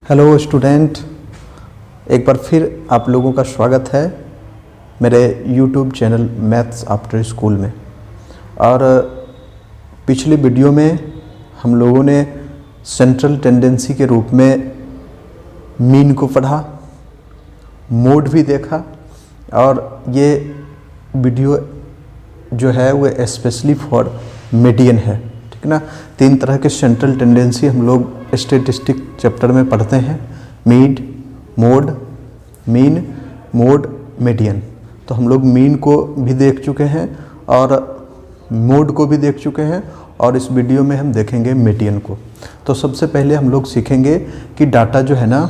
Hello student, एक बार फिर आप लोगों का स्वागत है मेरे YouTube channel maths after school में। और पिछली वीडियो में हम लोगों ने सेंट्रल टेंडेंसी के रूप में मीन को पढ़ा, मोड भी देखा, और ये वीडियो जो है वो स्पेशली फॉर मीडियन है, ठीक ना। 3 तरह के सेंट्रल टेंडेंसी हम लोग स्टैटिस्टिक चैप्टर में पढ़ते हैं, मीन, मोड, मीडियन। तो हम लोग मीन को भी देख चुके हैं और मोड को भी देख चुके हैं, और इस वीडियो में हम देखेंगे मीडियन को। तो सबसे पहले हम लोग सीखेंगे कि डाटा जो है ना,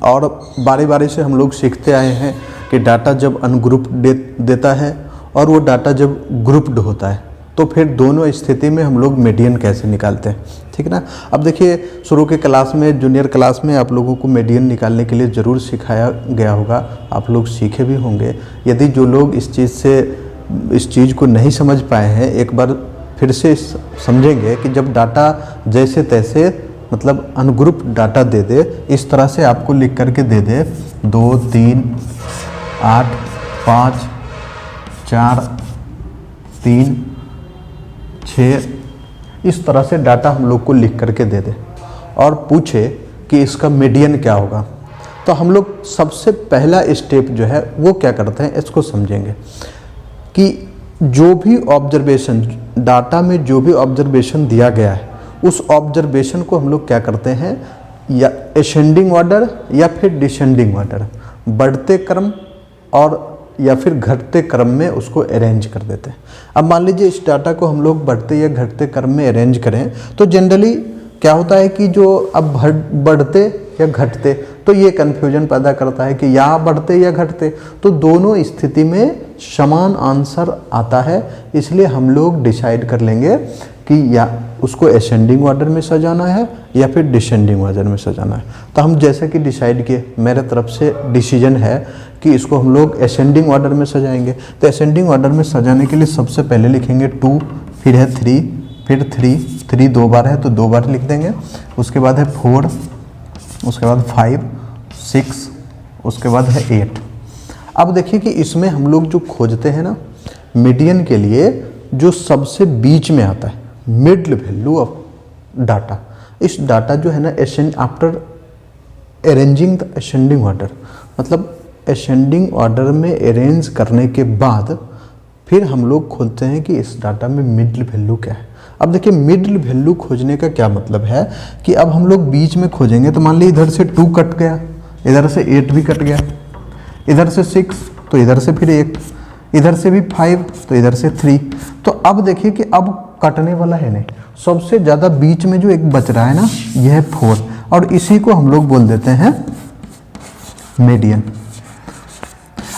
और बारी बारी से हम लोग सीखते आए हैं कि डाटा जब अनग्रुप्ड देता है और वो डाटा जब ग्रुप्ड होता है तो फिर दोनों स्थिति में हम लोग मीडियन कैसे निकालते हैं, ठीक ना। अब देखिए, शुरू के क्लास में, जूनियर क्लास में आप लोगों को मीडियन निकालने के लिए ज़रूर सिखाया गया होगा, आप लोग सीखे भी होंगे। यदि जो लोग इस चीज़ को नहीं समझ पाए हैं, एक बार फिर से समझेंगे कि जब डाटा जैसे तैसे मतलब अनग्रुप डाटा दे दे, इस तरह से आपको लिख करके दे दे 2, 3, 8, 5, 4, 3, 6, इस तरह से डाटा हम लोग को लिख करके दे दे और पूछे कि इसका मीडियन क्या होगा, तो हम लोग सबसे पहला स्टेप जो है वो क्या करते हैं, इसको समझेंगे कि जो भी ऑब्जर्वेशन, डाटा में जो भी ऑब्जर्वेशन दिया गया है, उस ऑब्जर्वेशन को हम लोग क्या करते हैं, या असेंडिंग ऑर्डर या फिर डिसेंडिंग ऑर्डर, बढ़ते क्रम और या फिर घटते क्रम में उसको अरेंज कर देते हैं। अब मान लीजिए इस डाटा को हम लोग बढ़ते या घटते क्रम में अरेंज करें तो जनरली क्या होता है कि जो अब बढ़ते या घटते, तो ये कन्फ्यूजन पैदा करता है कि या बढ़ते या घटते, तो दोनों स्थिति में समान आंसर आता है। इसलिए हम लोग डिसाइड कर लेंगे कि या उसको असेंडिंग ऑर्डर में सजाना है या फिर डिसेंडिंग ऑर्डर में सजाना है। तो हम जैसे कि डिसाइड किए, मेरे तरफ से डिसीजन है कि इसको हम लोग असेंडिंग ऑर्डर में सजाएंगे। तो असेंडिंग ऑर्डर में सजाने के लिए सबसे पहले लिखेंगे 2, फिर है 3, फिर 3 2 बार है तो 2 बार लिख देंगे। उसके बाद है 4, उसके बाद 5, 6, उसके बाद है 8। अब देखिए कि इसमें हम लोग जो खोजते हैं ना, मीडियन के लिए जो सबसे बीच में आता है, मिडल वैल्यू ऑफ डाटा, इस डाटा जो है ना after arranging the ascending order, मतलब असेंडिंग ऑर्डर में अरेंज करने के बाद फिर हम लोग खोजते हैं कि इस डाटा में मिडल वैल्यू क्या है। अब देखिए, मिडल वैल्यू खोजने का क्या मतलब है कि अब हम लोग बीच में खोजेंगे, तो मान लीजिए इधर से 2 कट गया, इधर से 8 भी कट गया, इधर से 6 तो इधर से फिर 1, इधर से भी 5 तो इधर से 3। तो अब देखिए कि अब कटने वाला है नहीं, सबसे ज़्यादा बीच में जो एक बच रहा है ना, यह है 4, और इसी को हम लोग बोल देते हैं मीडियन।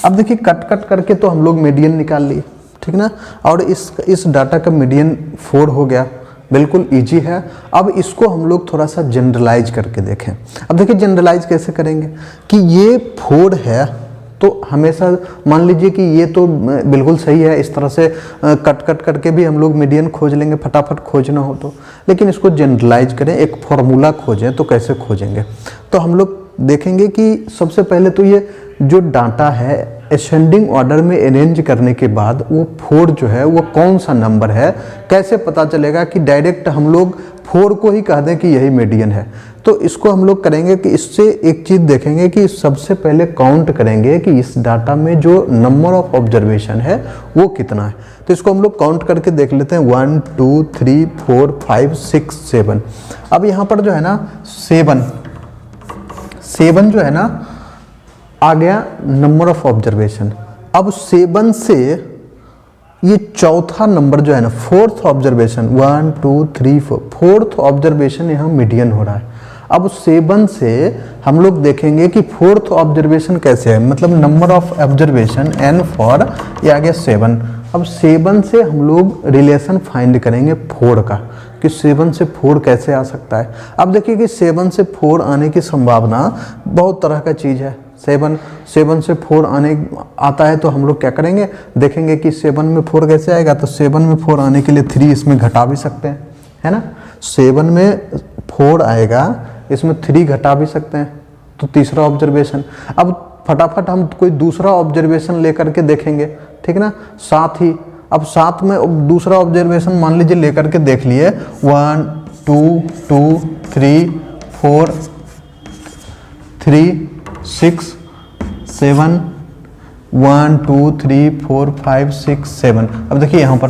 अब देखिए, कट करके तो हम लोग मीडियन निकाल लिए, ठीक ना। और इस डाटा का मीडियन 4 हो गया, बिल्कुल इजी है। अब इसको हम लोग थोड़ा सा जनरलाइज करके देखें। अब देखिए, जनरलाइज कैसे करेंगे कि ये 4 है तो हमेशा मान लीजिए कि ये तो बिल्कुल सही है, इस तरह से कट करके भी हम लोग मीडियन खोज लेंगे, फटाफट खोजना हो तो। लेकिन इसको जनरलाइज करें, एक फॉर्मूला खोजें, तो कैसे खोजेंगे, तो हम लोग देखेंगे कि सबसे पहले तो ये जो डाटा है असेंडिंग ऑर्डर में अरेंज करने के बाद वो 4 जो है वो कौन सा नंबर है, कैसे पता चलेगा कि डायरेक्ट हम लोग 4 को ही कह दें कि यही मीडियन है। तो इसको हम लोग करेंगे कि इससे एक चीज़ देखेंगे कि सबसे पहले काउंट करेंगे कि इस डाटा में जो नंबर ऑफ ऑब्जर्वेशन है वो कितना है। तो इसको हम लोग काउंट करके देख लेते हैं, 1 2 3 4 5 6 7। अब यहाँ पर जो है ना 7 जो है ना आ गया नंबर ऑफ ऑब्जर्वेशन। अब 7 से ये चौथा नंबर जो है ना, 4th ऑब्जर्वेशन, 1 2 3 4, 4th ऑब्जर्वेशन यहाँ मीडियन हो रहा है। अब 7 से हम लोग देखेंगे कि 4th ऑब्जर्वेशन कैसे है, मतलब number of observation n for, ये आ गया 7। अब 7 से हम लोग रिलेशन फाइंड करेंगे 4 का, कि 7 से 4 कैसे आ सकता है। अब देखिए कि 7 से 4 आने की संभावना बहुत तरह का चीज़ है। 7 से 4 आता है तो हम लोग क्या करेंगे, देखेंगे कि 7 में 4 कैसे आएगा। तो 7 में 4 आने के लिए 3 इसमें घटा भी सकते हैं, है ना। 7 में 4 आएगा इसमें 3 घटा भी सकते हैं, तो तीसरा ऑब्जर्वेशन। अब फटाफट हम कोई दूसरा ऑब्जर्वेशन लेकर के देखेंगे, ठीक ना। साथ ही अब साथ में दूसरा ऑब्जर्वेशन मान लीजिए लेकर के देख लिए, 1 2 2 3 4 3 6 7 1 2 3 4 5 6 7। अब देखिए यहाँ पर,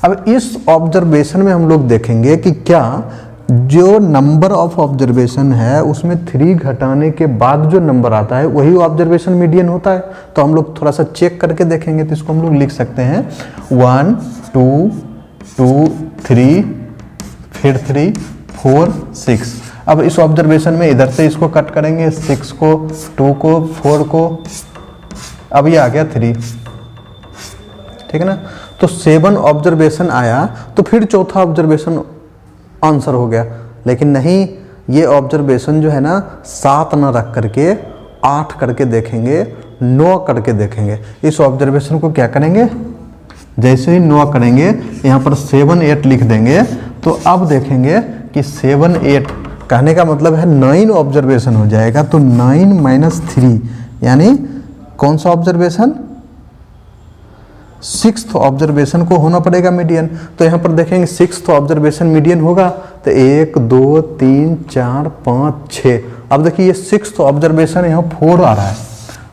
अब इस ऑब्जर्वेशन में हम लोग देखेंगे कि क्या जो नंबर ऑफ ऑब्जर्वेशन है उसमें 3 घटाने के बाद जो नंबर आता है वही ऑब्जर्वेशन मीडियन होता है। तो हम लोग थोड़ा सा चेक करके देखेंगे, तो इसको हम लोग लिख सकते हैं 1 2 2 3 फिर 3 4 6। अब इस ऑब्जर्वेशन में इधर से इसको कट करेंगे, 6 को 2 को 4 को, अब ये आ गया 3, ठीक है ना। तो 7 ऑब्जर्वेशन आया, तो फिर चौथा ऑब्जर्वेशन आंसर हो गया। लेकिन नहीं, ये ऑब्जर्वेशन जो है ना 7 ना रख करके 8 करके देखेंगे, 9 करके देखेंगे। इस ऑब्जर्वेशन को क्या करेंगे, जैसे ही 9 करेंगे यहाँ पर 7 8 लिख देंगे, तो अब देखेंगे कि 7 8 कहने का मतलब है 9 ऑब्जर्वेशन हो जाएगा। तो 9 - 3 यानी कौन सा ऑब्जर्वेशन, 6th ऑब्जर्वेशन को होना पड़ेगा मीडियन। तो यहाँ पर देखेंगे 6th ऑब्जर्वेशन मीडियन होगा, तो 1 2 3 4 5 6। अब देखिए ये 6th ऑब्जर्वेशन यहाँ 4 आ रहा है।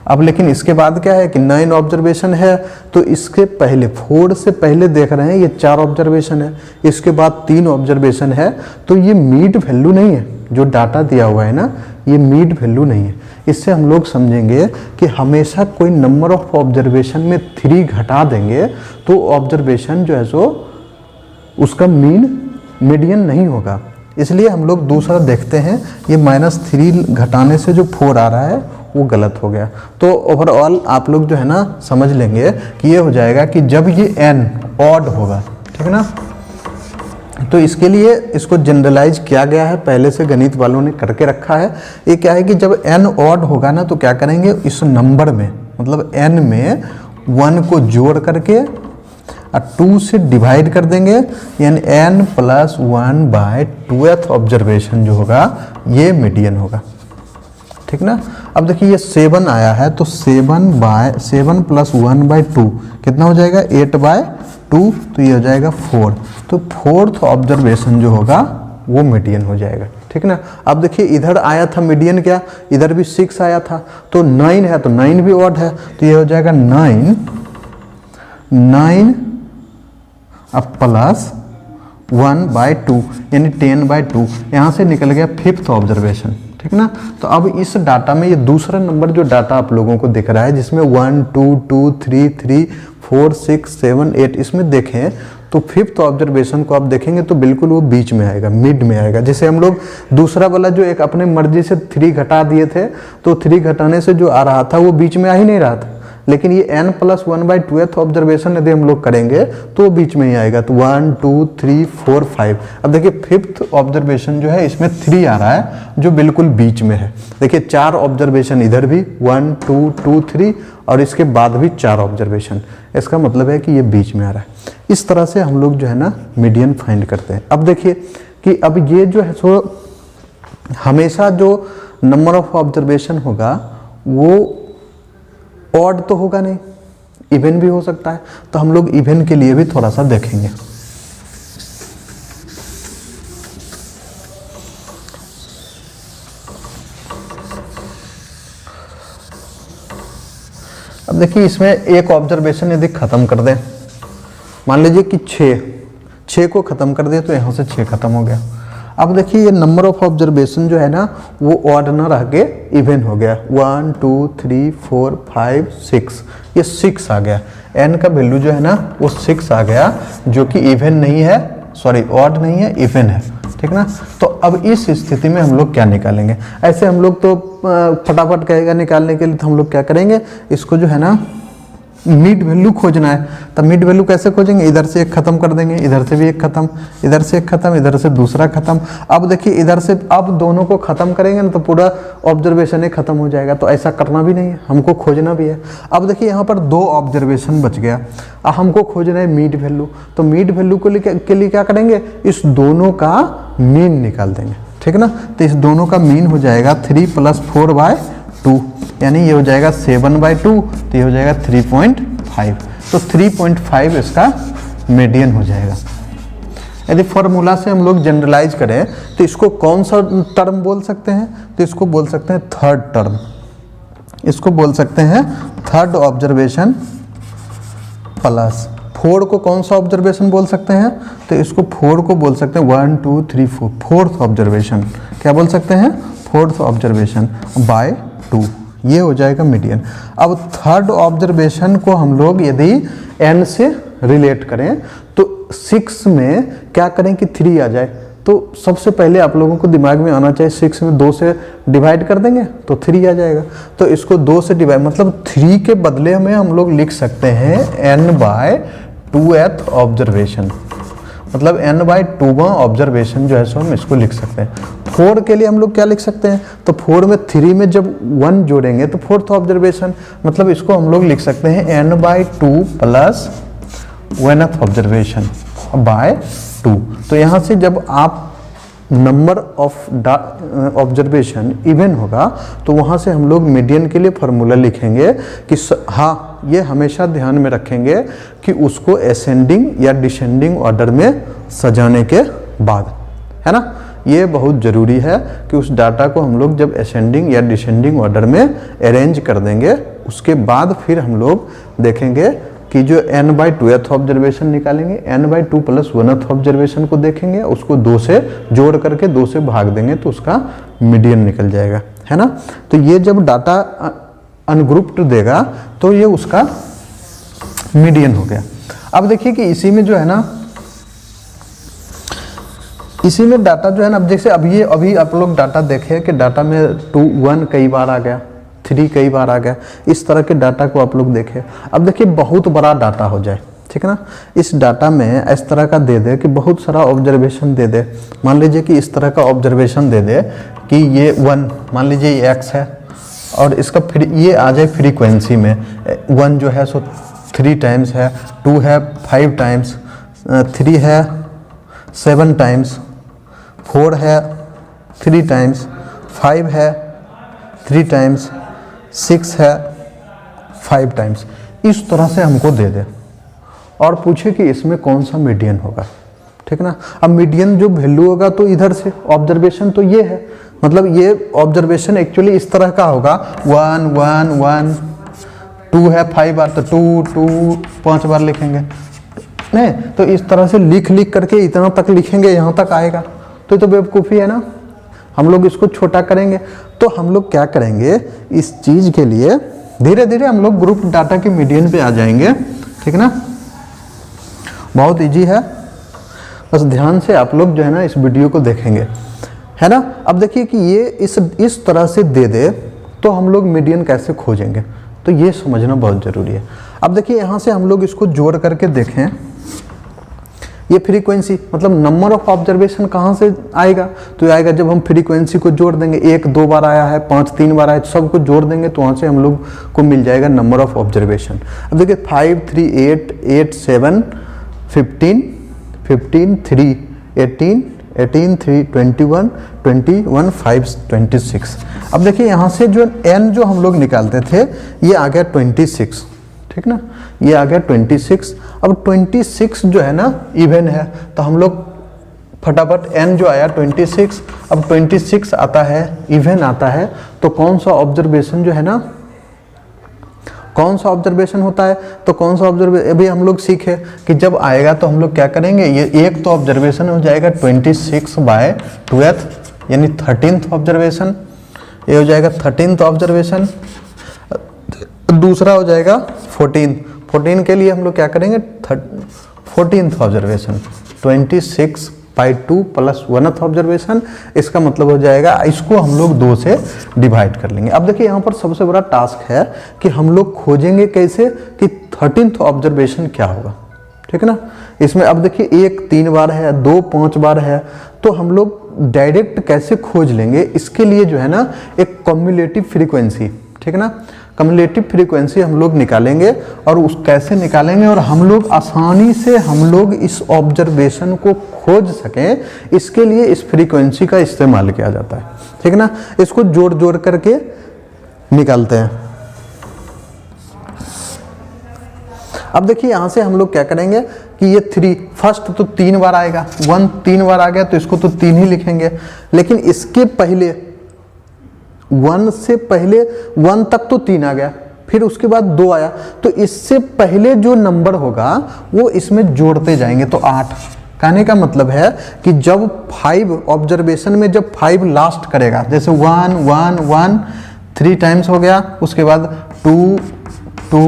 अब लेकिन इसके बाद क्या है कि 9 ऑब्जर्वेशन है, तो इसके पहले 4 से पहले देख रहे हैं ये 4 ऑब्जर्वेशन है, इसके बाद 3 ऑब्जर्वेशन है। तो ये मीड वैल्यू नहीं है, जो डाटा दिया हुआ है ना ये मीड वैल्यू नहीं है। इससे हम लोग समझेंगे कि हमेशा कोई नंबर ऑफ ऑब्जर्वेशन में 3 घटा देंगे तो ऑब्जर्वेशन जो है सो उसका मीडियन नहीं होगा। इसलिए हम लोग दूसरा देखते हैं, ये -3 घटाने से जो 4 आ रहा है वो गलत हो गया। तो ओवरऑल आप लोग जो है ना समझ लेंगे कि ये हो जाएगा कि जब ये n ऑड होगा, ठीक है ना, तो इसके लिए इसको जनरलाइज किया गया है, पहले से गणित वालों ने करके रखा है। ये क्या है कि जब n ऑड होगा ना तो क्या करेंगे, इस नंबर में मतलब n में 1 को जोड़ करके और 2 से डिवाइड कर देंगे, यानी n + 1/2th ऑब्जर्वेशन जो होगा ये मीडियन होगा, ठीक ना। अब देखिए ये 7 आया है, तो 7 + 1/2 कितना हो जाएगा, 8/2, तो ये हो जाएगा 4। तो 4th ऑब्जर्वेशन जो होगा वो मीडियन हो जाएगा, ठीक ना। अब देखिए इधर आया था मीडियन क्या, इधर भी 6 आया था, तो 9 है तो 9 भी ऑड है, तो ये हो जाएगा 9 अब प्लस 1/2 यानी 10/2। यहाँ से निकल गया 5th ऑब्जर्वेशन, ठीक ना। तो अब इस डाटा में ये दूसरा नंबर जो डाटा आप लोगों को दिख रहा है जिसमें 1 2 2 3 3 4 6 7 8, इसमें देखें तो 5th ऑब्जर्वेशन को आप देखेंगे तो बिल्कुल वो बीच में आएगा, मिड में आएगा। जैसे हम लोग दूसरा वाला जो एक अपने मर्जी से 3 घटा दिए थे, तो 3 घटाने से जो आ रहा था वो बीच में आ ही नहीं रहा था। लेकिन ये n + 1/2th ऑब्जर्वेशन यदि हम लोग करेंगे तो वो बीच में ही आएगा, तो 1 2 3 4 5। अब देखिए 5th ऑब्जर्वेशन जो है इसमें 3 आ रहा है जो बिल्कुल बीच में है। देखिए 4 ऑब्जर्वेशन इधर भी 1 2 2 3 और इसके बाद भी 4 ऑब्जर्वेशन, इसका मतलब है कि ये बीच में आ रहा है। इस तरह से हम लोग जो है ना मीडियन फाइंड करते हैं। अब देखिए कि अब ये जो है सो हमेशा जो नंबर ऑफ ऑब्जर्वेशन होगा वो ऑड तो होगा नहीं, इवन भी हो सकता है। तो हम लोग इवन के लिए भी थोड़ा सा देखेंगे। अब देखिए इसमें एक ऑब्जर्वेशन यदि खत्म कर दें, मान लीजिए कि 6 को खत्म कर दिया तो यहाँ से 6 खत्म हो गया। अब देखिए ये नंबर ऑफ ऑब्जर्वेशन जो है ना वो ऑड ना रह के इवन हो गया, 1 2 3 4 5 6, ये 6 आ गया। n का वैल्यू जो है ना वो 6 आ गया, जो कि इवन नहीं है, सॉरी ऑड नहीं है, इवन है, ठीक ना। तो अब इस स्थिति में हम लोग क्या निकालेंगे, ऐसे हम लोग तो फटाफट कहेगा निकालने के लिए, तो हम लोग क्या करेंगे, इसको जो है ना मिड वैल्यू खोजना है। तब मिड वैल्यू कैसे खोजेंगे, इधर से एक खत्म कर देंगे, इधर से भी एक खत्म, इधर से एक खत्म, इधर से दूसरा खत्म। अब देखिए इधर से अब दोनों को खत्म करेंगे ना तो पूरा ऑब्जर्वेशन ही खत्म हो जाएगा। तो ऐसा करना भी नहीं है, हमको खोजना भी है। अब देखिए यहाँ पर 2 ऑब्जर्वेशन बच गया, हमको खोजना है मिड वैल्यू। तो मिड वैल्यू के लिए क्या करेंगे, इस दोनों का मीन निकाल देंगे, ठीक है ना। तो इस दोनों का मीन हो जाएगा 3 + 4/2, यानी ये हो जाएगा 7/2, तो ये हो जाएगा 3.5। तो 3.5 इसका मीडियन हो जाएगा। यदि फॉर्मूला से हम लोग जनरलाइज करें तो इसको कौन सा टर्म बोल सकते हैं, तो इसको बोल सकते हैं थर्ड टर्म, इसको बोल सकते हैं थर्ड ऑब्जर्वेशन प्लस 4 को कौन सा ऑब्जर्वेशन बोल सकते हैं, तो इसको 4 को बोल सकते हैं 1 2 3 4 फोर्थ ऑब्जर्वेशन, क्या बोल सकते हैं, फोर्थ ऑब्जर्वेशन बाय 2, ये हो जाएगा मीडियन। अब थर्ड ऑब्जर्वेशन को हम लोग यदि n से रिलेट करें तो 6 में क्या करें कि 3 आ जाए, तो सबसे पहले आप लोगों को दिमाग में आना चाहिए 6 में 2 से डिवाइड कर देंगे तो 3 आ जाएगा। तो इसको 2 से डिवाइड मतलब 3 के बदले में हम लोग लिख सकते हैं n/2th ऑब्जर्वेशन, मतलब n/2वां ऑब्जर्वेशन जो है सो हम इसको लिख सकते हैं। 4 के लिए हम लोग क्या लिख सकते हैं, तो 4 में 3 में जब 1 जोड़ेंगे तो फोर्थ ऑब्जर्वेशन, मतलब इसको हम लोग लिख सकते हैं n/2 + 1th ऑब्जर्वेशन बाय 2। तो यहाँ से जब आप नंबर ऑफ ऑब्जर्वेशन इवन होगा तो वहाँ से हम लोग मीडियन के लिए फार्मूला लिखेंगे कि हाँ, ये हमेशा ध्यान में रखेंगे कि उसको असेंडिंग या डिसेंडिंग ऑर्डर में सजाने के बाद, है ना, ये बहुत ज़रूरी है कि उस डाटा को हम लोग जब असेंडिंग या डिसेंडिंग ऑर्डर में अरेंज कर देंगे उसके बाद फिर हम लोग देखेंगे कि जो n/2th ऑब्जर्वेशन निकालेंगे, n/2 + 1th ऑब्जर्वेशन को देखेंगे, उसको 2 से जोड़ करके 2 से भाग देंगे तो उसका मीडियन निकल जाएगा, है ना। तो ये जब डाटा अनग्रुप्ड देगा तो ये उसका मीडियन हो गया। अब देखिए कि इसी में जो है ना, इसी में डाटा जो है ना, अब जैसे अभी आप लोग डाटा देखें कि डाटा में 2 1 कई बार आ गया, 3 कई बार आ गया, इस तरह के डाटा को आप लोग देखें। अब देखिए बहुत बड़ा डाटा हो जाए, ठीक है ना, इस डाटा में इस तरह का दे दे कि बहुत सारा ऑब्जर्वेशन दे दे, मान लीजिए कि इस तरह का ऑब्जर्वेशन दे दे कि ये 1 मान लीजिए ये x है और इसका फिर ये आ जाए फ्रीक्वेंसी में, 1 जो है सो 3 टाइम्स है, 2 है 5 टाइम्स, 3 है 7 टाइम्स, 4 है 3 टाइम्स, 5 है 3 टाइम्स, 6 है 5 टाइम्स, इस तरह से हमको दे दे और पूछे कि इसमें कौन सा मीडियन होगा, ठीक ना। अब मीडियन जो वैल्यू होगा तो इधर से ऑब्जर्वेशन तो ये है, मतलब ये ऑब्जर्वेशन एक्चुअली इस तरह का होगा 1 1 1, 2 है 5 बार तो 2 2 5 बार लिखेंगे नहीं, तो इस तरह से लिख करके इतना तक लिखेंगे, यहाँ तक आएगा तो बेवकूफ़ी है ना। हम लोग इसको छोटा करेंगे तो हम लोग क्या करेंगे, इस चीज़ के लिए धीरे धीरे हम लोग ग्रुप डाटा के मीडियन पे आ जाएंगे, ठीक ना। बहुत इजी है, बस ध्यान से आप लोग जो है ना इस वीडियो को देखेंगे, है ना। अब देखिए कि ये इस तरह से दे दे तो हम लोग मीडियन कैसे खोजेंगे, तो ये समझना बहुत ज़रूरी है। अब देखिए यहाँ से हम लोग इसको जोड़ करके देखें, ये फ्रीक्वेंसी मतलब नंबर ऑफ ऑब्जर्वेशन कहाँ से आएगा, तो आएगा जब हम फ्रीक्वेंसी को जोड़ देंगे, 1 2 बार आया है, 5 3 बार आया है, सबको जोड़ देंगे तो वहाँ से हम लोग को मिल जाएगा नंबर ऑफ ऑब्जर्वेशन। अब देखिए 5 3 8 8 7 15 15 3 18 18 3 21 21 5 26। अब देखिए यहाँ से जो n जो हम लोग निकालते थे ये आ गया 26, ठीक ना, ये आ गया 26। अब 26 जो है ना इवन है तो हम लोग फटाफट n जो आया 26, अब 26 आता है इवन आता है तो कौन सा ऑब्जर्वेशन जो है ना, कौन सा ऑब्जर्वेशन होता है, तो कौन सा ऑब्जर्वेशन अभी हम लोग सीखे कि जब आएगा तो हम लोग क्या करेंगे, ये एक तो ऑब्जर्वेशन हो जाएगा 26/12 यानी 13th ऑब्जर्वेशन, ये हो जाएगा 13th ऑब्जर्वेशन। दूसरा हो जाएगा 14 के लिए हम लोग क्या करेंगे 14th ऑब्जर्वेशन 26/2 + 1th ऑब्जर्वेशन, इसका मतलब हो जाएगा इसको हम लोग 2 से डिवाइड कर लेंगे। अब देखिए यहाँ पर सबसे बड़ा टास्क है कि हम लोग खोजेंगे कैसे कि 13th ऑब्जर्वेशन क्या होगा, ठीक है ना। इसमें अब देखिए 1 3 बार है, 2 5 बार है, तो हम लोग डायरेक्ट कैसे खोज लेंगे, इसके लिए जो है ना एक कम्युलेटिव फ्रीक्वेंसी, ठीक है ना। कम्युलेटिव फ्रीक्वेंसी हम लोग निकालेंगे और उस कैसे निकालेंगे और हम लोग आसानी से हम लोग इस ऑब्जर्वेशन को खोज सकें, इसके लिए इस फ्रीक्वेंसी का इस्तेमाल किया जाता है, ठीक है ना। इसको जोड़ जोड़ करके निकालते हैं। अब देखिए यहाँ से हम लोग क्या करेंगे कि ये 3 फर्स्ट तो 3 बार आएगा, 1 3 बार आ गया तो इसको तो 3 ही लिखेंगे, लेकिन इसके पहले 1 से पहले 1 तक तो 3 आ गया, फिर उसके बाद 2 आया, तो इससे पहले जो नंबर होगा वो इसमें जोड़ते जाएंगे तो 8। कहने का मतलब है कि जब 5 ऑब्जर्वेशन में जब 5 लास्ट करेगा, जैसे 1 1 1 3 टाइम्स हो गया, उसके बाद 2 2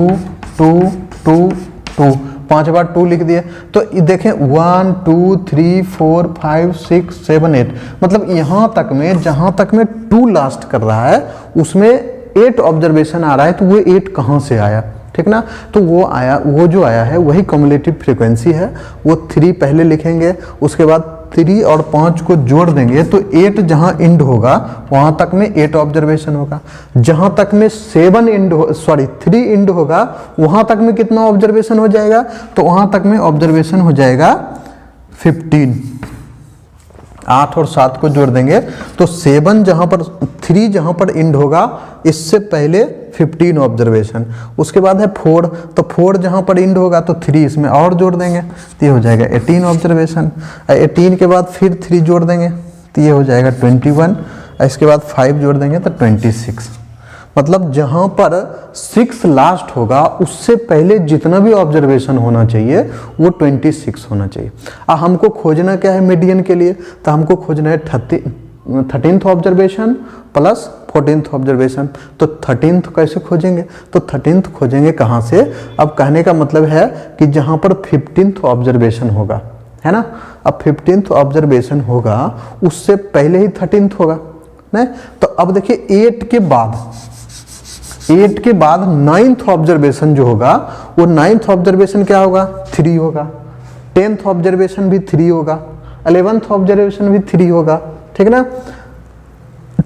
2 2 2 5 बार 2 लिख दिए, तो देखें 1 2 3 4 5 6 7 8, मतलब यहाँ तक में जहाँ तक में 2 लास्ट कर रहा है उसमें 8 ऑब्जर्वेशन आ रहा है, तो वो 8 कहाँ से आया, ठीक ना। तो वो आया, वो जो आया है वही कम्युलेटिव फ्रीक्वेंसी है। वो 3 पहले लिखेंगे, उसके बाद 3 और 5 को जोड़ देंगे तो 8 जहाँ इंड होगा वहाँ तक में 8 ऑब्जर्वेशन होगा, जहाँ तक में 3 इंड होगा वहाँ तक में कितना ऑब्जर्वेशन हो जाएगा, तो वहाँ तक में ऑब्जर्वेशन हो जाएगा 15। 8 और 7 को जोड़ देंगे तो 3 जहाँ पर इंड होगा इससे पहले 15 ऑब्जर्वेशन, उसके बाद है 4, तो 4 जहाँ पर इंड होगा तो 3 इसमें और जोड़ देंगे तो ये हो जाएगा 18 ऑब्जर्वेशन। 18 के बाद फिर 3 जोड़ देंगे तो ये हो जाएगा 21, इसके बाद 5 जोड़ देंगे तो 26। मतलब जहाँ पर 6 लास्ट होगा उससे पहले जितना भी ऑब्जर्वेशन होना चाहिए वो 26 होना चाहिए। हमको खोजना क्या है मीडियन के लिए, तो हमको खोजना है 13th observation plus 14th observation. तो 13th कैसे खोजेंगे, तो 13th खोजेंगे कहाँ से, अब कहने का मतलब है कि जहाँ पर 15th ऑब्जर्वेशन होगा, है ना। अब 15th ऑब्जर्वेशन होगा उससे पहले ही 13th होगा नहीं। तो अब देखिए 8 के बाद 9th ऑब्जर्वेशन जो होगा वो 9th ऑब्जर्वेशन क्या होगा, 3 होगा। 10th ऑब्जर्वेशन भी 3 होगा, 11th ऑब्जर्वेशन भी 3 होगा, ठीक है ना।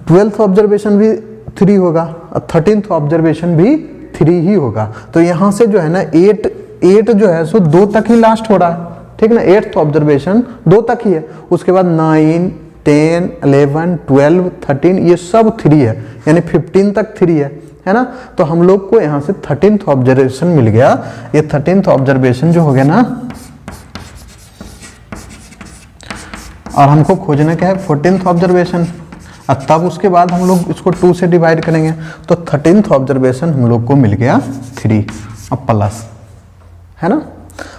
12th ऑब्जर्वेशन भी 3 होगा और 13th ऑब्जर्वेशन भी 3 ही होगा। तो यहाँ से जो है ना 8 जो है सो 2 तक ही लास्ट हो रहा है, ठीक है ना। 8th ऑब्जर्वेशन 2 तक ही है, उसके बाद 9 10 11 12 13 ये सब 3 है, यानी 15 तक 3 है ना। तो हम लोग को यहाँ से 13th ऑब्जर्वेशन मिल गया। ये 13th ऑब्जर्वेशन जो हो गया ना, और हमको खोजना क्या है 14th ऑब्जर्वेशन, और तब उसके बाद हम लोग इसको 2 से डिवाइड करेंगे तो 13th ऑब्जर्वेशन हम लोग को मिल गया 3 अब प्लस, है ना।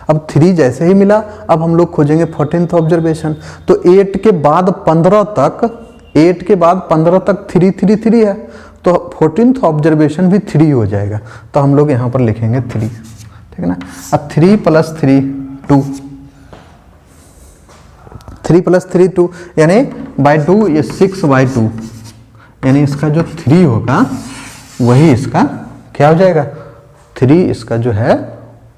अब 3 जैसे ही मिला अब हम लोग खोजेंगे 14th ऑब्जर्वेशन। तो 8 के बाद 15 तक 3 3 3 है, तो 14th ऑब्जर्वेशन भी 3 हो जाएगा, तो हम लोग यहाँ पर लिखेंगे 3, ठीक है ना। अब 3 + 3 2, 3 + 3 2 यानी बाई 2 ये 6/2, यानी इसका जो 3 होगा वही इसका क्या हो जाएगा, 3 इसका जो है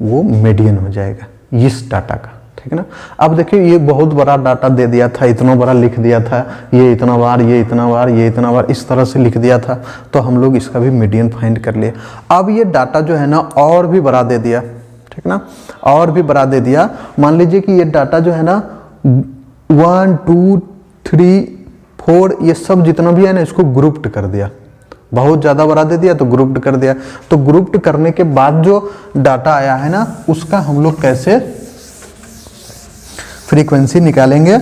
वो मीडियन हो जाएगा इस डाटा का, ठीक है ना। अब देखिए ये बहुत बड़ा डाटा दे दिया था, इतना बड़ा लिख दिया था, ये इतना बार ये इतना बार ये इतना बार इस तरह से लिख दिया था, तो हम लोग इसका भी मीडियन फाइंड कर लिए। अब ये डाटा जो है ना और भी बड़ा दे दिया, ठीक ना, और भी बड़ा दे दिया। मान लीजिए कि ये डाटा जो है ना 1 2 3 4 ये सब जितना भी है ना इसको ग्रुप्ड कर दिया, बहुत ज़्यादा बड़ा दे दिया तो ग्रुप्ड कर दिया। तो ग्रुप्ड करने के बाद जो डाटा आया है ना उसका हम लोग कैसे फ्रीक्वेंसी निकालेंगे,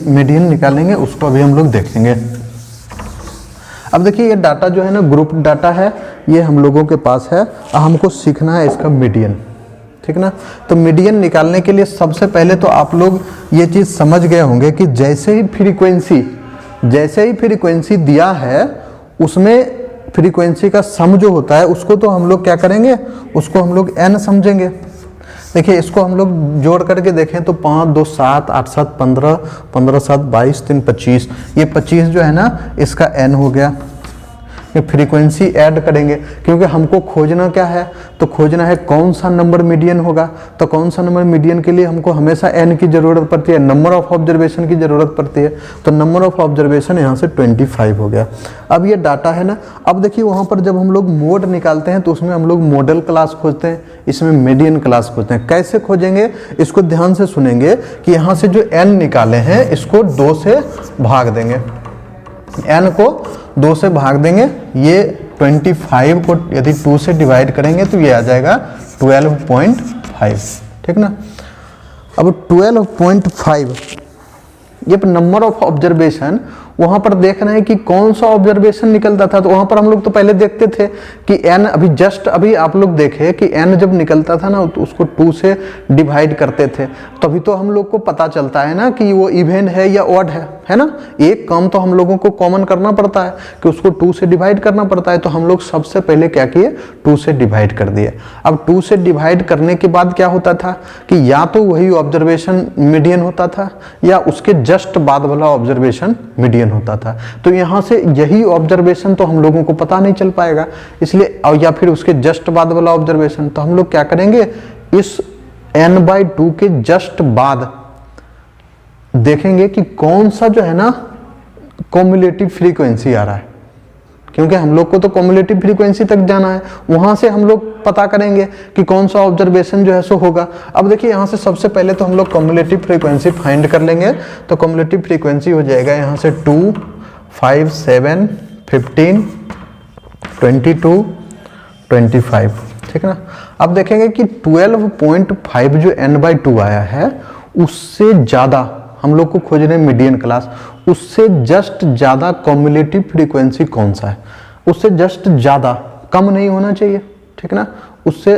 मीडियन निकालेंगे, उसको अभी हम लोग देखेंगे। अब देखिए ये डाटा जो है ना ग्रुप डाटा है, ये हम लोगों के पास है, हमको सीखना है इसका मीडियन, ठीक ना। तो मीडियन निकालने के लिए सबसे पहले तो आप लोग ये चीज़ समझ गए होंगे कि जैसे ही फ्रीक्वेंसी दिया है उसमें फ्रीक्वेंसी का सम जो होता है उसको तो हम लोग क्या करेंगे, उसको हम लोग n समझेंगे। देखिए इसको हम लोग जोड़ करके देखें तो 5 2 7 8 7 15 15 7 22 3 25, ये 25 जो है ना इसका n हो गया, फ्रीक्वेंसी ऐड करेंगे, क्योंकि हमको खोजना क्या है, तो खोजना है कौन सा नंबर मीडियन होगा। तो कौन सा नंबर मीडियन के लिए हमको हमेशा n की ज़रूरत पड़ती है, नंबर ऑफ ऑब्जर्वेशन की ज़रूरत पड़ती है। तो नंबर ऑफ ऑब्जर्वेशन यहाँ से 25 हो गया। अब ये डाटा है ना, अब देखिए वहाँ पर जब हम लोग मोड निकालते हैं तो उसमें हम लोग मॉडल क्लास खोजते हैं, इसमें मीडियन क्लास खोजते हैं। कैसे खोजेंगे, इसको ध्यान से सुनेंगे कि यहाँ से जो n निकाले हैं इसको 2 से भाग देंगे, n को 2 से भाग देंगे। ये 25 को यदि 2 से डिवाइड करेंगे तो ये आ जाएगा 12.5, ठीक ना। अब 12.5 ये नंबर ऑफ ऑब्जर्वेशन, वहाँ पर देखना है कि कौन सा ऑब्जर्वेशन निकलता था। तो वहाँ पर हम लोग तो पहले देखते थे कि n, अभी जस्ट अभी आप लोग देखे कि n जब निकलता था ना तो उसको 2 से डिवाइड करते थे, तभी तो हम लोग को पता चलता है ना कि वो इवन है या ऑड है ना। एक काम तो हम लोगों को कॉमन करना पड़ता है कि उसको 2 से डिवाइड करना पड़ता है। तो हम लोग सबसे पहले क्या किए, 2 से डिवाइड कर दिए। अब 2 से डिवाइड करने के बाद क्या होता था कि या तो वही ऑब्जर्वेशन मीडियन होता था या उसके जस्ट बाद वाला ऑब्जर्वेशन मीडियन होता था। तो यहाँ से यही ऑब्जर्वेशन तो हम लोगों को पता नहीं चल पाएगा, इसलिए या फिर उसके जस्ट बाद वाला ऑब्जर्वेशन। तो हम लोग क्या करेंगे, इस n/2 के जस्ट बाद देखेंगे कि कौन सा जो है ना कॉम्युलेटिव फ्रीक्वेंसी आ रहा है, क्योंकि हम लोग को तो कॉम्युलेटिव फ्रीक्वेंसी तक जाना है। वहां से हम लोग पता करेंगे कि कौन सा ऑब्जर्वेशन जो है सो होगा। अब देखिए यहाँ से सबसे पहले तो हम लोग कॉम्युलेटिव फ्रीक्वेंसी फाइंड कर लेंगे। तो कॉम्युलेटिव फ्रीक्वेंसी हो जाएगा यहाँ से 2, 5, 7, 15, 22, 25, ठीक ना। अब देखेंगे कि 12.5 जो n/2 आया है उससे ज़्यादा हम लोग को खोज रहे हैं मीडियन क्लास, उससे जस्ट ज़्यादा कॉम्युलेटिव फ्रीक्वेंसी कौन सा है, उससे जस्ट ज़्यादा, कम नहीं होना चाहिए, ठीक ना, उससे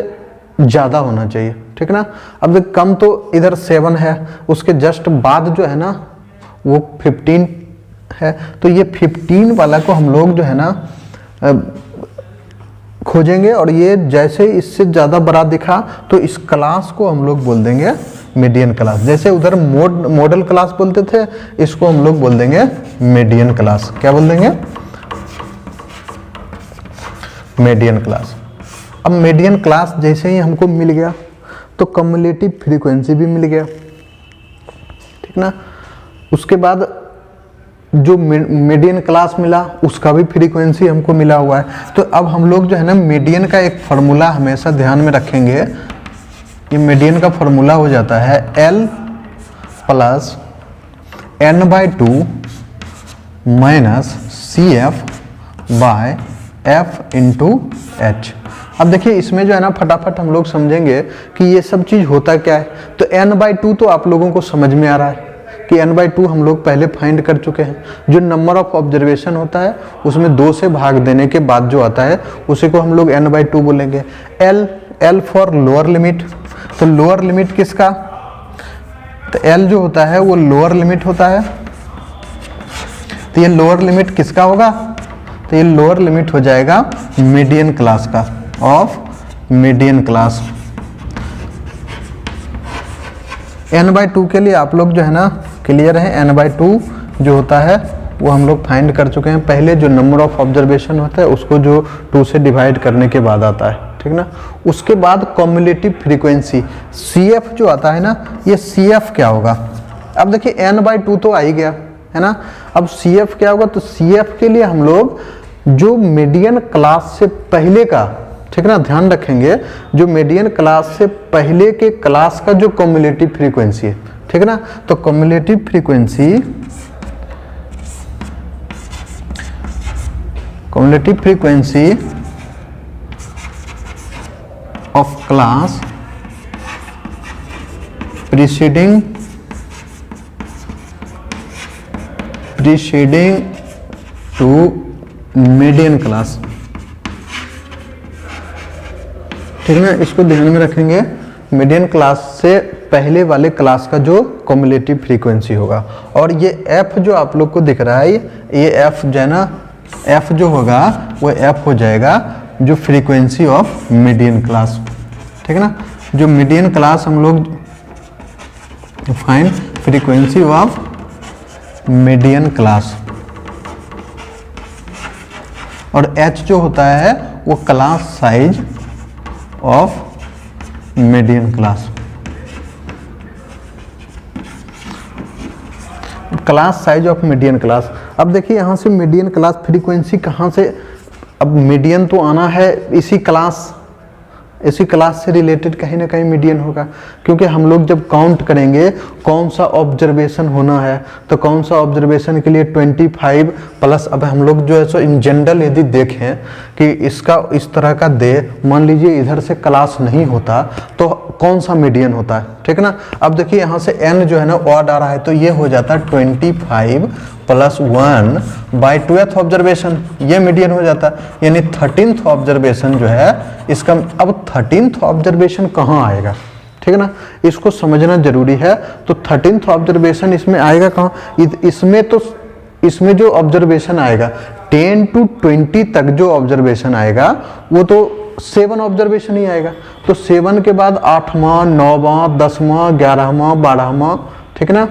ज़्यादा होना चाहिए, ठीक ना। अब देख कम तो इधर 7 है, उसके जस्ट बाद जो है ना वो 15 है। तो ये 15 वाला को हम लोग जो है ना खोजेंगे, और ये जैसे इससे ज़्यादा बड़ा दिखा तो इस क्लास को हम लोग बोल देंगे मीडियन क्लास। जैसे उधर मॉडल क्लास बोलते थे, इसको हम लोग बोल देंगे मीडियन क्लास। क्या बोल देंगे, मीडियन क्लास। अब मीडियन क्लास जैसे ही हमको मिल गया तो कम्युलेटिव फ्रीक्वेंसी भी मिल गया, ठीक ना। उसके बाद जो मीडियन क्लास मिला उसका भी फ्रीक्वेंसी हमको मिला हुआ है। तो अब हम लोग जो है ना मीडियन का एक फार्मूला हमेशा ध्यान में रखेंगे। ये मीडियन का फार्मूला हो जाता है L plus n/2 minus CF by F into H। अब देखिए इसमें जो है ना फटाफट हम लोग समझेंगे कि ये सब चीज़ होता क्या है। तो n/2 तो आप लोगों को समझ में आ रहा है कि n/2 हम लोग पहले फाइंड कर चुके हैं। जो नंबर ऑफ ऑब्जर्वेशन होता है उसमें 2 से भाग देने के बाद जो आता है उसी को हम लोग n/2 बोलेंगे। L फॉर लोअर लिमिट, तो लोअर लिमिट किसका, तो L जो होता है वो लोअर लिमिट होता है। तो ये लोअर लिमिट किसका होगा, तो ये लोअर लिमिट हो जाएगा मीडियन क्लास का, ऑफ मीडियन क्लास। n/2 के लिए आप लोग जो है ना क्लियर है, n/2 जो होता है वो हम लोग फाइंड कर चुके हैं। पहले जो नंबर ऑफ ऑब्जर्वेशन होता है उसको जो 2 से डिवाइड करने के बाद आता है, ठीक ना। उसके बाद कॉम्युलेटिव फ्रीक्वेंसी CF जो आता है ना, ये CF क्या होगा। अब देखिए n/2 तो आ ही गया है ना। अब CF क्या होगा, तो CF के लिए हम लोग जो मीडियन क्लास से पहले का, ठीक ना, ध्यान रखेंगे, जो मीडियन क्लास से पहले के क्लास का जो कॉम्युलेटिव फ्रीक्वेंसी है, ठीक ना। तो cumulative frequency of class preceding to median class, ठीक ना। इसको ध्यान में रखेंगे, मीडियन क्लास से पहले वाले क्लास का जो कॉम्युलेटिव फ्रीक्वेंसी होगा। और ये F जो आप लोग को दिख रहा है, ये F जो है ना, F जो होगा वो F हो जाएगा जो फ्रीक्वेंसी ऑफ मीडियन क्लास, ठीक ना। जो मीडियन क्लास हम लोग find frequency of median class. और h जो होता है वो class size of median class, class size of median class. अब देखिए यहाँ से मीडियन क्लास फ्रीक्वेंसी कहाँ से, अब मीडियन तो आना है इसी क्लास से रिलेटेड कहीं ना कहीं मीडियन होगा, क्योंकि हम लोग जब काउंट करेंगे कौन सा ऑब्जर्वेशन होना है, तो कौन सा ऑब्जर्वेशन के लिए 25 प्लस, अब हम लोग जो है सो इन जनरल यदि देखें कि इसका इस तरह का दे, मान लीजिए इधर से क्लास नहीं होता तो कौन सा मीडियन होता है, ठीक ना। अब देखिए यहाँ से n जो है ना ऑड आ रहा है, तो ये हो जाता है 25 प्लस 1 बाई 12th ऑब्जर्वेशन, ये मीडियन हो जाता है, यानी 13th ऑब्जर्वेशन जो है इसका। अब 13th ऑब्जर्वेशन कहाँ आएगा, ठीक है ना, इसको समझना जरूरी है। तो 13th ऑब्जर्वेशन इसमें आएगा कहाँ, इसमें जो ऑब्जर्वेशन आएगा 10 to 20 तक जो ऑब्जर्वेशन आएगा वो तो 7 ऑब्जर्वेशन ही आएगा। तो 7 के बाद 8वां, 9वां, 10वां, 11वां, 12वां, ठीक है ना,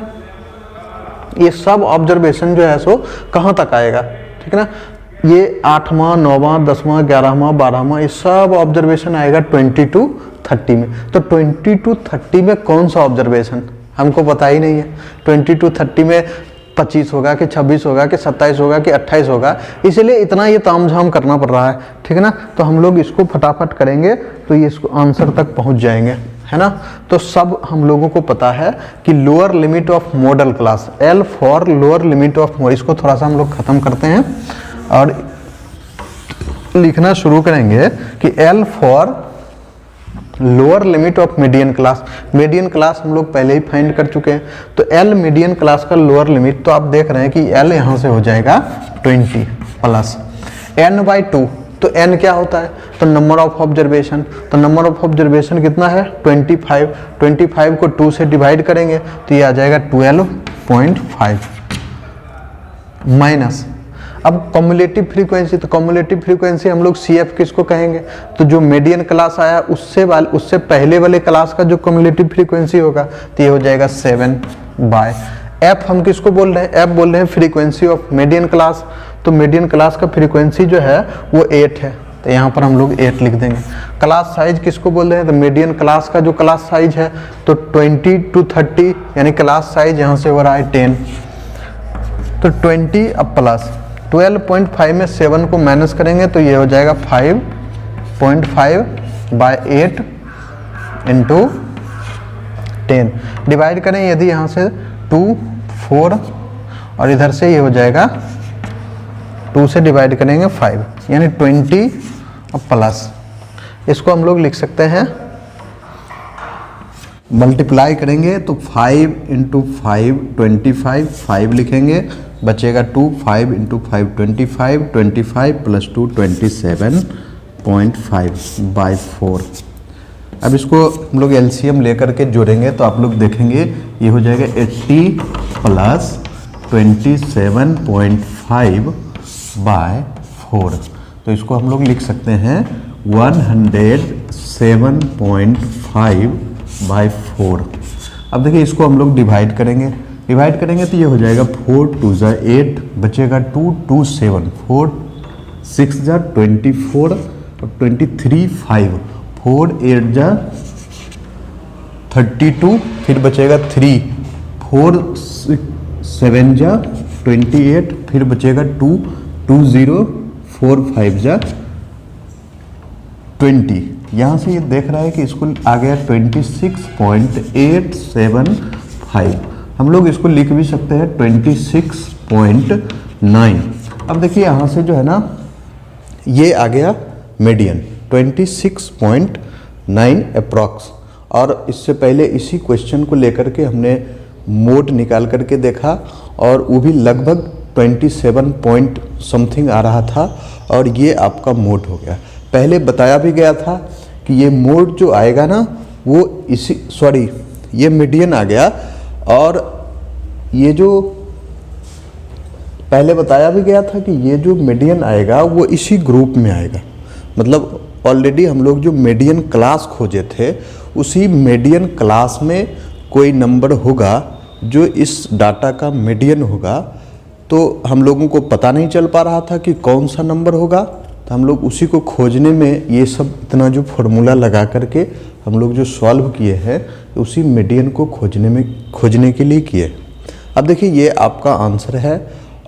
ये सब ऑब्जर्वेशन जो है सो कहाँ तक आएगा, ठीक है ना। ये 8वां, 9वां, 10वां, 11वां, 12वां, ये सब ऑब्जर्वेशन आएगा 20 to 30 में। तो 20 to 30 में कौन सा ऑब्जर्वेशन हमको पता ही नहीं है। 20 to 30 में 25 होगा कि 26 होगा कि 27 होगा कि 28 होगा, इसलिए इतना ये तामझाम करना पड़ रहा है, ठीक है ना। तो हम लोग इसको फटाफट करेंगे तो ये इसको आंसर तक पहुंच जाएंगे, है ना। तो सब हम लोगों को पता है कि lower limit of model class, L for lower limit of model, इसको थोड़ा सा हम लोग खत्म करते हैं और लिखना शुरू करेंगे कि L for lower limit of median class. Median class हम लोग पहले ही फाइंड कर चुके हैं, तो L मीडियन क्लास का लोअर लिमिट, तो आप देख रहे हैं कि L यहाँ से हो जाएगा 20 प्लस n/2। तो n क्या होता है, तो नंबर ऑफ ऑब्जर्वेशन, तो नंबर ऑफ ऑब्जर्वेशन कितना है 25। 25 को 2 से डिवाइड करेंगे तो ये आ जाएगा 12.5 माइनस, अब कम्युलेटिव फ्रीक्वेंसी, तो कम्युलेटिव फ्रीक्वेंसी हम लोग CF किसको कहेंगे, तो जो मीडियन क्लास आया उससे पहले वाले क्लास का जो कम्युलेटिव फ्रीक्वेंसी होगा तो ये हो जाएगा 7/F। हम किसको बोल रहे हैं, F बोल रहे हैं फ्रीक्वेंसी ऑफ मीडियन क्लास। तो मीडियन क्लास का फ्रीक्वेंसी जो है वो 8 है, तो यहाँ पर हम लोग 8 लिख देंगे। क्लास साइज किसको बोल रहे हैं, तो मीडियन क्लास का जो क्लास साइज है तो 20 to 30, यानी क्लास साइज यहाँ से हो रहा है 10, तो 20 अब प्लस 12.5 में 7 को माइनस करेंगे तो ये हो जाएगा 5.5/8 इंटू 10, डिवाइड करें यदि यहाँ से 2, 4 और इधर से ये हो जाएगा 2 से डिवाइड करेंगे 5, यानी 20 और प्लस, इसको हम लोग लिख सकते हैं, मल्टीप्लाई करेंगे तो 5 × 5 25, 5 लिखेंगे, बचेगा 2, 5 × 5 25, 25 + 2 27.5/4। अब इसको हम लोग LCM लेकर के जोड़ेंगे तो आप लोग देखेंगे ये हो जाएगा 80 + 27.5/4। तो इसको हम लोग लिख सकते हैं 107.5/4। अब देखिए इसको हम लोग डिवाइड करेंगे तो ये हो जाएगा 4 × 2 = 8, बचेगा 2, 2 7, 4 6 = 24 और 23 5, 4 8 = 32, फिर बचेगा 3, 4 7 = 28, फिर बचेगा 2, 2 0, 4 5 = 20। यहाँ से ये देख रहा है कि इसको आ गया 26.875, हम लोग इसको लिख भी सकते हैं 26.9। अब देखिए यहाँ से जो है ना ये आ गया मीडियन 26.9 अप्रॉक्स, और इससे पहले इसी क्वेश्चन को लेकर के हमने मोड निकाल करके देखा और वो भी लगभग 27 पॉइंट समथिंग आ रहा था, और ये आपका मोड हो गया। पहले बताया भी गया था कि ये मोड जो आएगा ना वो ये मीडियन आ गया, और ये जो पहले बताया भी गया था कि ये जो मीडियन आएगा वो इसी ग्रुप में आएगा। मतलब ऑलरेडी हम लोग जो मीडियन क्लास खोजे थे उसी मीडियन क्लास में कोई नंबर होगा जो इस डाटा का मीडियन होगा, तो हम लोगों को पता नहीं चल पा रहा था कि कौन सा नंबर होगा, तो हम लोग उसी को खोजने में ये सब इतना जो फॉर्मूला लगा करके हम लोग जो सॉल्व किए हैं उसी मीडियन को खोजने के लिए किए। अब देखिए ये आपका आंसर है,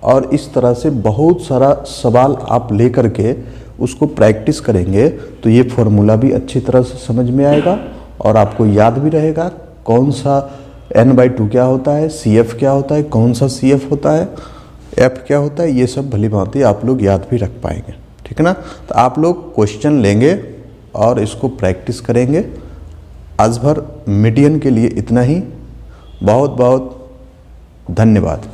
और इस तरह से बहुत सारा सवाल आप ले करके उसको प्रैक्टिस करेंगे तो ये फॉर्मूला भी अच्छी तरह से समझ में आएगा और आपको याद भी रहेगा कौन सा n/2 क्या होता है, CF क्या होता है, कौन सा CF होता है, F क्या होता है, ये सब भली भांति आप लोग याद भी रख पाएंगे। ठीक है ना। तो आप लोग क्वेश्चन लेंगे और इसको प्रैक्टिस करेंगे। आज भर मीडियन के लिए इतना ही। बहुत बहुत धन्यवाद।